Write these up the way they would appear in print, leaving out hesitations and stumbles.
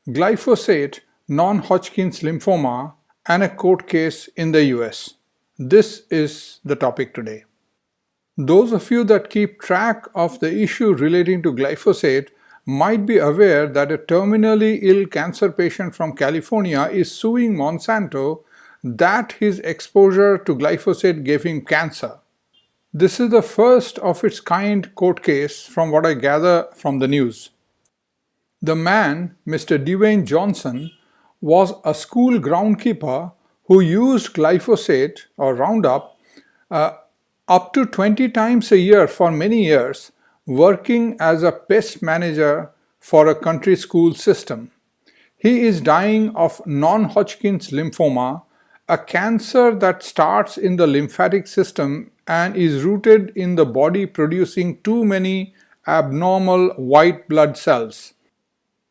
Glyphosate, non-Hodgkin's lymphoma, and a court case in the US. This is the topic today. Those of you that keep track of the issue relating to glyphosate might be aware that a terminally ill cancer patient from California is suing Monsanto that his exposure to glyphosate gave him cancer. This is the first of its kind court case from what I gather from the news. The man, Mr. Dewayne Johnson, was a school groundkeeper who used glyphosate or Roundup up to 20 times a year for many years, working as a pest manager for a country school system. He is dying of non-Hodgkin's lymphoma, a cancer that starts in the lymphatic system and is rooted in the body producing too many abnormal white blood cells.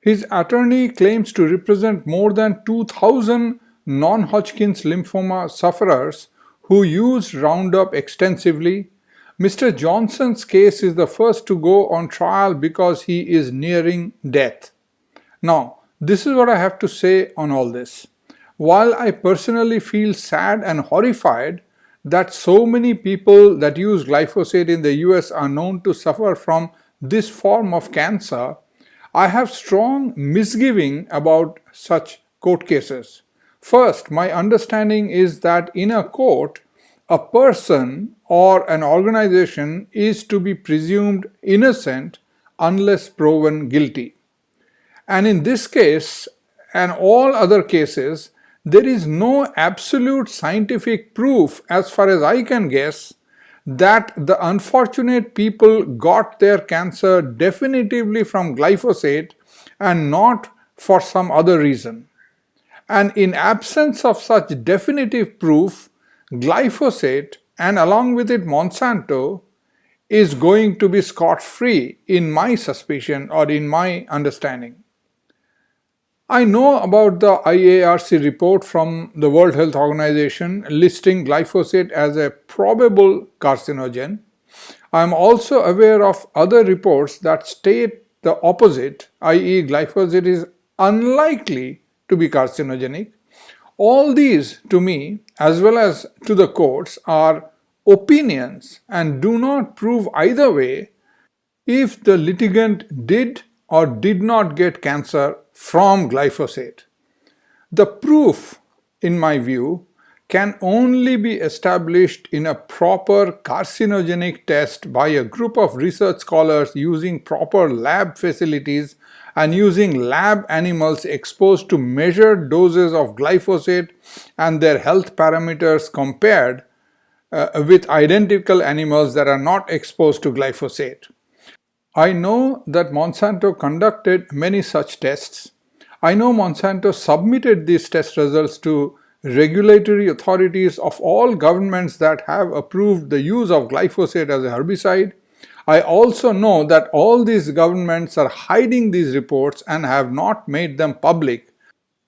His attorney claims to represent more than 2,000 non-Hodgkin's lymphoma sufferers who used Roundup extensively. Mr. Johnson's case is the first to go on trial because he is nearing death. Now, this is what I have to say on all this. While I personally feel sad and horrified that so many people that use glyphosate in the US are known to suffer from this form of cancer, I have strong misgiving about such court cases. First, my understanding is that in a court, a person or an organization is to be presumed innocent unless proven guilty. And in this case and all other cases, there is no absolute scientific proof, as far as I can guess, that the unfortunate people got their cancer definitively from glyphosate and not for some other reason. And in absence of such definitive proof, glyphosate and along with it Monsanto is going to be scot-free in my suspicion or in my understanding. I know about the IARC report from the World Health Organization listing glyphosate as a probable carcinogen. I am also aware of other reports that state the opposite, i.e. glyphosate is unlikely to be carcinogenic. All these to me, as well as to the courts, are opinions and do not prove either way if the litigant did or did not get cancer from glyphosate. The proof, in my view, can only be established in a proper carcinogenic test by a group of research scholars using proper lab facilities and using lab animals exposed to measured doses of glyphosate and their health parameters compared with identical animals that are not exposed to glyphosate. I know that Monsanto conducted many such tests. I know Monsanto submitted these test results to regulatory authorities of all governments that have approved the use of glyphosate as a herbicide. I also know that all these governments are hiding these reports and have not made them public,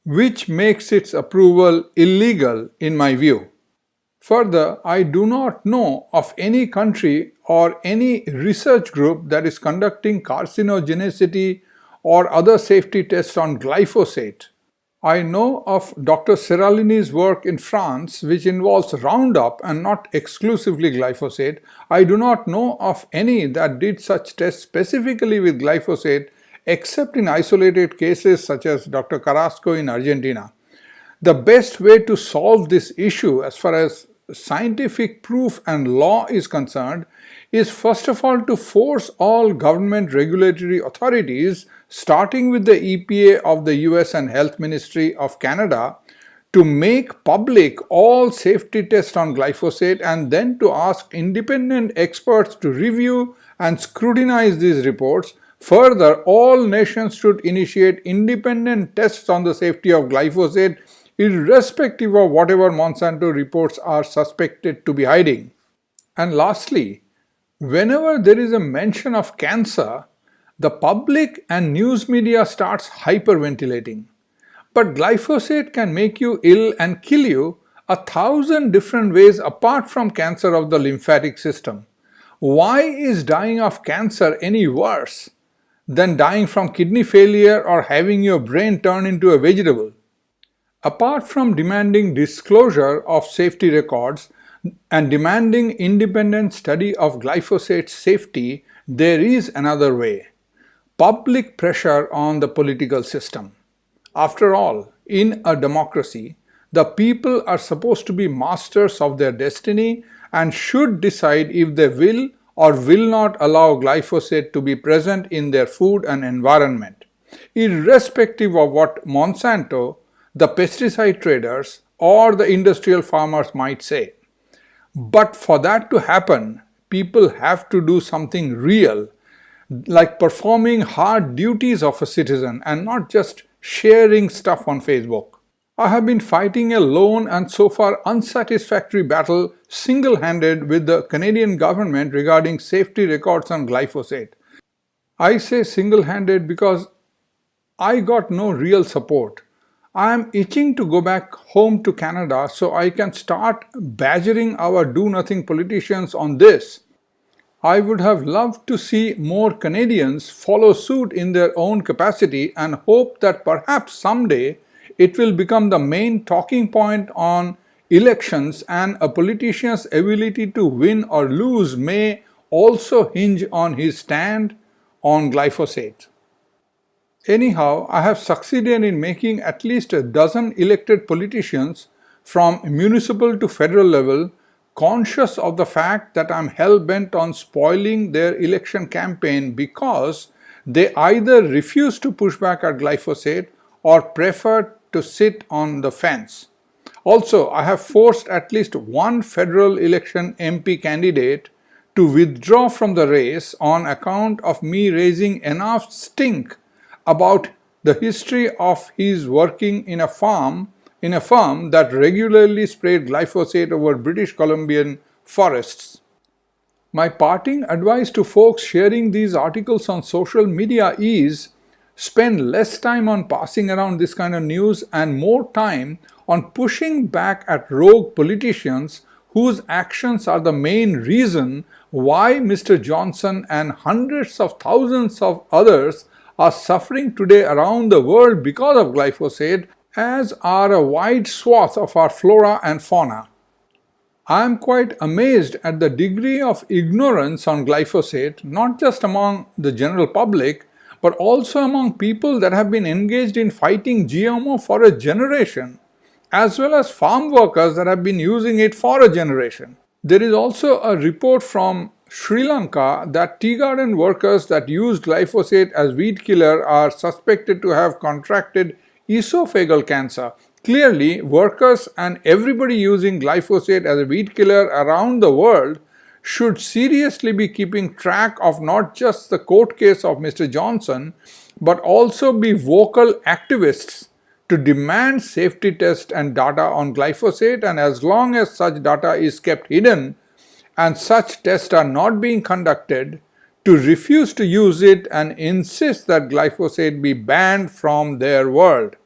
which makes its approval illegal in my view. Further, I do not know of any country or any research group that is conducting carcinogenicity or other safety tests on glyphosate. I know of Dr. Seralini's work in France, which involves Roundup and not exclusively glyphosate. I do not know of any that did such tests specifically with glyphosate, except in isolated cases such as Dr. Carrasco in Argentina. The best way to solve this issue as far as scientific proof and law is concerned is first of all to force all government regulatory authorities, starting with the EPA of the US and Health Ministry of Canada, to make public all safety tests on glyphosate and then to ask independent experts to review and scrutinize these reports. Further, all nations should initiate independent tests on the safety of glyphosate, irrespective of whatever Monsanto reports are suspected to be hiding. And lastly, whenever there is a mention of cancer, the public and news media starts hyperventilating. But glyphosate can make you ill and kill you 1,000 different ways apart from cancer of the lymphatic system. Why is dying of cancer any worse than dying from kidney failure or having your brain turn into a vegetable. Apart from demanding disclosure of safety records and demanding independent study of glyphosate's safety, there is another way: public pressure on the political system. After all, in a democracy, the people are supposed to be masters of their destiny and should decide if they will or will not allow glyphosate to be present in their food and environment, irrespective of what Monsanto, the pesticide traders, or the industrial farmers might say. But for that to happen, people have to do something real, like performing hard duties of a citizen and not just sharing stuff on Facebook. I have been fighting a lone and so far unsatisfactory battle single-handed with the Canadian government regarding safety records on glyphosate. I say single-handed because I got no real support. I am itching to go back home to Canada so I can start badgering our do-nothing politicians on this. I would have loved to see more Canadians follow suit in their own capacity and hope that perhaps someday it will become the main talking point on elections, and a politician's ability to win or lose may also hinge on his stand on glyphosate. Anyhow, I have succeeded in making at least a dozen elected politicians from municipal to federal level conscious of the fact that I am hell-bent on spoiling their election campaign because they either refuse to push back at glyphosate or prefer to sit on the fence. Also, I have forced at least one federal election MP candidate to withdraw from the race on account of me raising enough stink about the history of his working in a firm that regularly sprayed glyphosate over British Columbian forests. My parting advice to folks sharing these articles on social media is: spend less time on passing around this kind of news and more time on pushing back at rogue politicians whose actions are the main reason why Mr. Johnson and hundreds of thousands of others are suffering today around the world because of glyphosate, as are a wide swath of our flora and fauna. I am quite amazed at the degree of ignorance on glyphosate, not just among the general public, but also among people that have been engaged in fighting GMO for a generation, as well as farm workers that have been using it for a generation. There is also a report from Sri Lanka that tea garden workers that use glyphosate as weed killer are suspected to have contracted esophageal cancer. Clearly, workers and everybody using glyphosate as a weed killer around the world should seriously be keeping track of not just the court case of Mr. Johnson, but also be vocal activists to demand safety tests and data on glyphosate, and as long as such data is kept hidden and such tests are not being conducted, to refuse to use it and insist that glyphosate be banned from their world.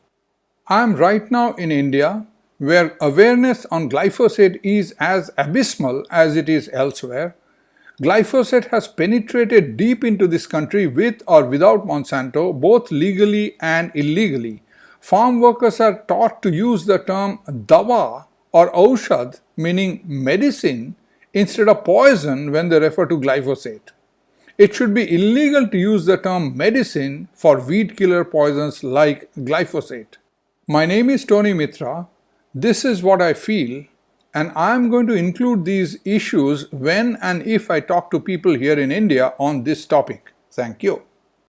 I am right now in India, where awareness on glyphosate is as abysmal as it is elsewhere. Glyphosate has penetrated deep into this country with or without Monsanto, both legally and illegally. Farm workers are taught to use the term dawa or aushad, meaning medicine, instead of poison when they refer to glyphosate. It should be illegal to use the term medicine for weed killer poisons like glyphosate. My name is Tony Mitra. This is what I feel, and I am going to include these issues when and if I talk to people here in India on this topic. Thank you.